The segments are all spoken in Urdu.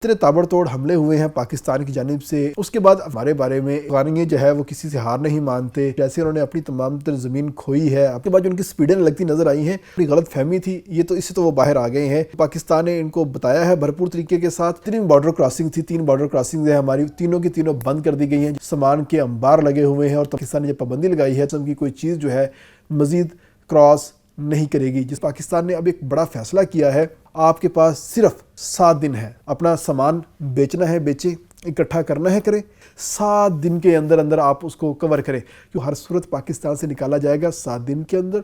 اتنے تابڑتوڑ حملے ہوئے ہیں پاکستان کی جانب سے، اس کے بعد ہمارے بارے میں افغانی جو ہے وہ کسی سے ہار نہیں مانتے، جیسے انہوں نے اپنی تمام تر زمین کھوئی ہے، اس کے بعد جو ان کی سپیڈیں لگتی نظر آئی ہیں، اپنی غلط فہمی تھی یہ تو اس سے تو وہ باہر آ گئے ہیں۔ پاکستان نے ان کو بتایا ہے بھرپور طریقے کے ساتھ۔ 3 بارڈر کراسنگ تھی، 3 بارڈر کراسنگ ہیں ہماری، تینوں کی تینوں بند کر دی گئی ہیں، سامان کے انبار لگے ہوئے ہیں، اور پاکستان نے جو پابندی لگائی ہے قسم کی کوئی چیز جو ہے مزید کراس نہیں کرے گی۔ جس پاکستان نے اب ایک بڑا فیصلہ کیا ہے، آپ کے پاس صرف 7 دن ہے، اپنا سامان بیچنا ہے بیچیں، اکٹھا کرنا ہے کریں، 7 دن کے اندر اندر آپ اس کو کور کریں، کیوں ہر صورت پاکستان سے نکالا جائے گا 7 دن کے اندر۔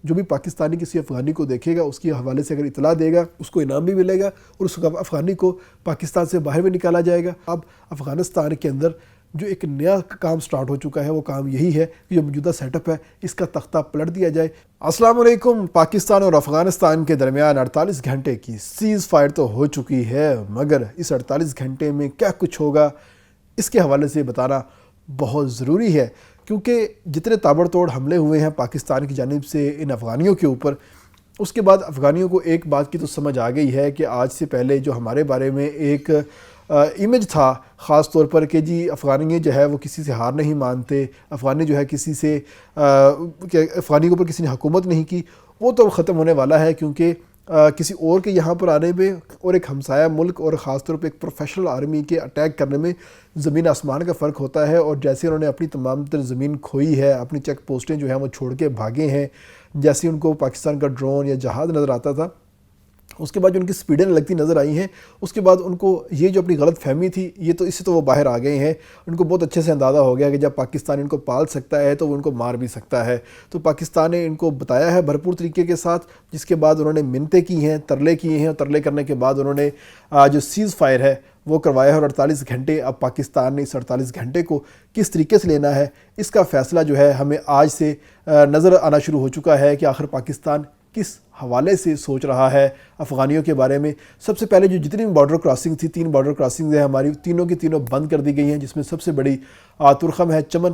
جو بھی پاکستانی کسی افغانی کو دیکھے گا اس کے حوالے سے اگر اطلاع دے گا اس کو انعام بھی ملے گا، اور اس افغانی کو پاکستان سے باہر بھی نکالا جائے گا۔ اب افغانستان کے اندر جو ایک نیا کام سٹارٹ ہو چکا ہے وہ کام یہی ہے کہ جو موجودہ سیٹ اپ ہے اس کا تختہ پلٹ دیا جائے۔ السلام علیکم۔ پاکستان اور افغانستان کے درمیان 48 گھنٹے کی سیز فائر تو ہو چکی ہے، مگر اس 48 گھنٹے میں کیا کچھ ہوگا اس کے حوالے سے بتانا بہت ضروری ہے، کیونکہ جتنے تابڑتوڑ حملے ہوئے ہیں پاکستان کی جانب سے ان افغانیوں کے اوپر، اس کے بعد افغانیوں کو ایک بات کی تو سمجھ آ گئی ہے کہ آج سے پہلے جو ہمارے بارے میں ایک امیج تھا خاص طور پر کہ جی افغانی جو ہے وہ کسی سے ہار نہیں مانتے، افغانی جو ہے کسی سے افغانی کے اوپر کسی نے حکومت نہیں کی، وہ تو ختم ہونے والا ہے، کیونکہ کسی اور کے یہاں پر آنے میں اور ایک ہمسایہ ملک اور خاص طور پہ ایک پروفیشنل آرمی کے اٹیک کرنے میں زمین آسمان کا فرق ہوتا ہے۔ اور جیسے انہوں نے اپنی تمام تر زمین کھوئی ہے، اپنی چیک پوسٹیں جو ہیں وہ چھوڑ کے بھاگے ہیں، جیسے ان کو پاکستان کا ڈرون یا جہاز نظر آتا تھا، اس کے بعد جو ان کی سپیڈیں لگتی نظر آئی ہیں، اس کے بعد ان کو یہ جو اپنی غلط فہمی تھی یہ تو اس سے تو وہ باہر آ گئے ہیں۔ ان کو بہت اچھے سے اندازہ ہو گیا کہ جب پاکستان ان کو پال سکتا ہے تو وہ ان کو مار بھی سکتا ہے، تو پاکستان نے ان کو بتایا ہے بھرپور طریقے کے ساتھ، جس کے بعد انہوں نے منتیں کی ہیں، ترلے کیے ہیں، اور ترلے کرنے کے بعد انہوں نے جو سیز فائر ہے وہ کروایا ہے، اور 48 گھنٹے اب پاکستان نے اس 48 گھنٹے کو کس طریقے سے لینا ہے اس کا فیصلہ جو ہے ہمیں آج سے نظر آنا شروع ہو چکا ہے کہ آخر پاکستان کس حوالے سے سوچ رہا ہے افغانیوں کے بارے میں۔ سب سے پہلے جو جتنی بھی بارڈر کراسنگ تھی، 3 بارڈر کراسنگ ہیں ہماری، تینوں کی تینوں بند کر دی گئی ہیں، جس میں سب سے بڑی ترخم ہے چمن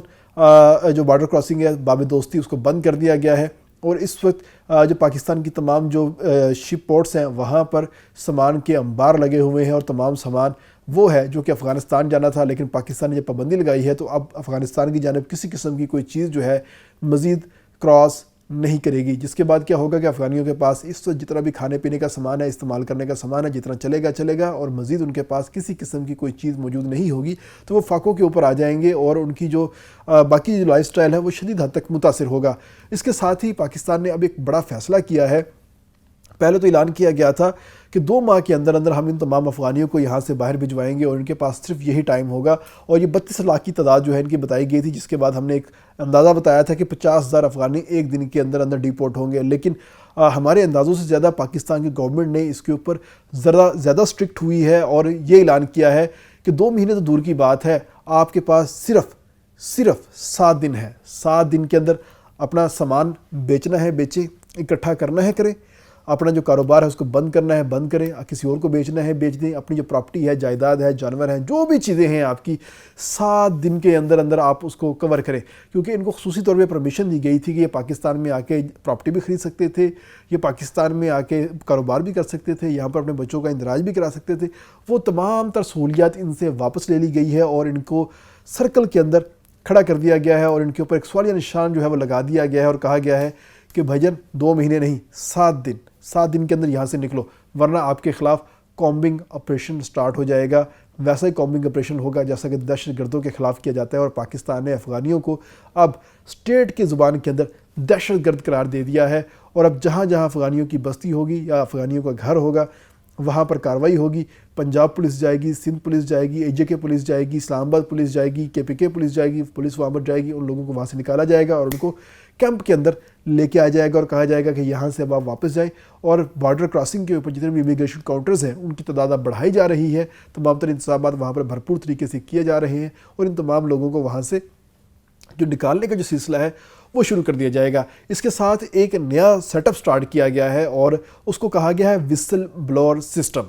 جو بارڈر کراسنگ ہے باب دوستی، اس کو بند کر دیا گیا ہے، اور اس وقت جو پاکستان کی تمام جو شپ پورٹس ہیں وہاں پر سامان کے انبار لگے ہوئے ہیں، اور تمام سامان وہ ہے جو کہ افغانستان جانا تھا، لیکن پاکستان نے جب پابندی لگائی ہے تو اب افغانستان کی جانب کسی قسم کی کوئی چیز جو ہے مزید کراس نہیں کرے گی، جس کے بعد کیا ہوگا کہ افغانیوں کے پاس اس وقت جتنا بھی کھانے پینے کا سامان ہے، استعمال کرنے کا سامان ہے، جتنا چلے گا، اور مزید ان کے پاس کسی قسم کی کوئی چیز موجود نہیں ہوگی، تو وہ فاقوں کے اوپر آ جائیں گے، اور ان کی جو باقی جو لائف سٹائل ہے وہ شدید حد تک متاثر ہوگا۔ اس کے ساتھ ہی پاکستان نے اب ایک بڑا فیصلہ کیا ہے۔ پہلے تو اعلان کیا گیا تھا کہ 2 ماہ کے اندر اندر ہم ان تمام افغانیوں کو یہاں سے باہر بھجوائیں گے، اور ان کے پاس صرف یہی ٹائم ہوگا، اور یہ 32 لاکھ کی تعداد جو ہے ان کی بتائی گئی تھی، جس کے بعد ہم نے ایک اندازہ بتایا تھا کہ 50,000 افغانی ایک دن کے اندر اندر ڈیپورٹ ہوں گے، لیکن ہمارے اندازوں سے زیادہ پاکستان کی گورنمنٹ نے اس کے اوپر ذرا زیادہ اسٹرکٹ ہوئی ہے، اور یہ اعلان کیا ہے کہ 2 مہینے تو دور کی بات ہے، آپ کے پاس صرف 7 دن ہے، 7 دن کے اندر اپنا سامان بیچنا ہے بیچیں، اکٹھا کرنا ہے کریں، اپنا جو کاروبار ہے اس کو بند کرنا ہے بند کریں، کسی اور کو بیچنا ہے بیچ دیں، اپنی جو پراپرٹی ہے، جائیداد ہے، جانور ہیں، جو بھی چیزیں ہیں آپ کی، 7 دن کے اندر اندر آپ اس کو کور کریں، کیونکہ ان کو خصوصی طور پہ پرمیشن دی گئی تھی کہ یہ پاکستان میں آ کے پراپرٹی بھی خرید سکتے تھے، یہ پاکستان میں آ کے کاروبار بھی کر سکتے تھے، یہاں پر اپنے بچوں کا اندراج بھی کرا سکتے تھے، وہ تمام تر سہولیات ان سے واپس لے لی گئی ہے، اور ان کو سرکل کے اندر کھڑا کر دیا گیا ہے، اور ان کے اوپر ایک سوالیہ نشان جو ہے وہ لگا دیا گیا ہے، اور کہا گیا ہے کہ بھائیجان 2 مہینے نہیں، 7 دن کے اندر یہاں سے نکلو، ورنہ آپ کے خلاف کامبنگ آپریشن سٹارٹ ہو جائے گا۔ ویسا ہی کامبنگ آپریشن ہوگا جیسا کہ دہشت گردوں کے خلاف کیا جاتا ہے، اور پاکستان نے افغانیوں کو اب اسٹیٹ کی زبان کے اندر دہشت گرد قرار دے دیا ہے، اور اب جہاں جہاں افغانیوں کی بستی ہوگی یا افغانیوں کا گھر ہوگا وہاں پر کارروائی ہوگی، پنجاب پولیس جائے گی، سندھ پولیس جائے گی، AJK پولیس جائے گی، اسلام آباد پولیس جائے گی، KPK پولیس جائے گی، پولیس وہاں پر جائے گی، ان لوگوں کو وہاں سے نکالا جائے گا، اور ان کو کیمپ کے اندر لے کے آ جائے گا، اور کہا جائے گا کہ یہاں سے اب آپ واپس جائیں، اور بارڈر کراسنگ کے اوپر جتنے بھی امیگریشن کاؤنٹرز ہیں ان کی تعداد اب بڑھائی جا رہی ہے، تمام تر انتظامات وہاں پر بھرپور طریقے سے کیے جا رہے ہیں، اور ان تمام لوگوں کو وہاں سے جو نکالنے کا جو سلسلہ ہے وہ شروع کر دیا جائے گا۔ اس کے ساتھ ایک نیا سیٹ اپ سٹارٹ کیا گیا ہے، اور اس کو کہا گیا ہے وسل بلور سسٹم،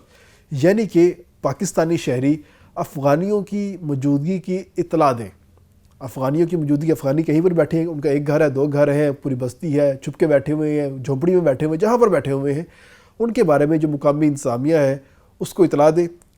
یعنی کہ پاکستانی شہری افغانیوں کی موجودگی کی اطلاع دیں، افغانیوں کی موجودگی، افغانی کہیں پر بیٹھے ہیں، ان کا 1 گھر ہے، 2 گھر ہیں، پوری بستی ہے، چھپ کے بیٹھے ہوئے ہیں، جھونپڑی میں بیٹھے ہوئے ہیں، جہاں پر بیٹھے ہوئے ہیں، ان کے بارے میں جو مقامی انتظامیہ ہے اس کو اطلاع دیں،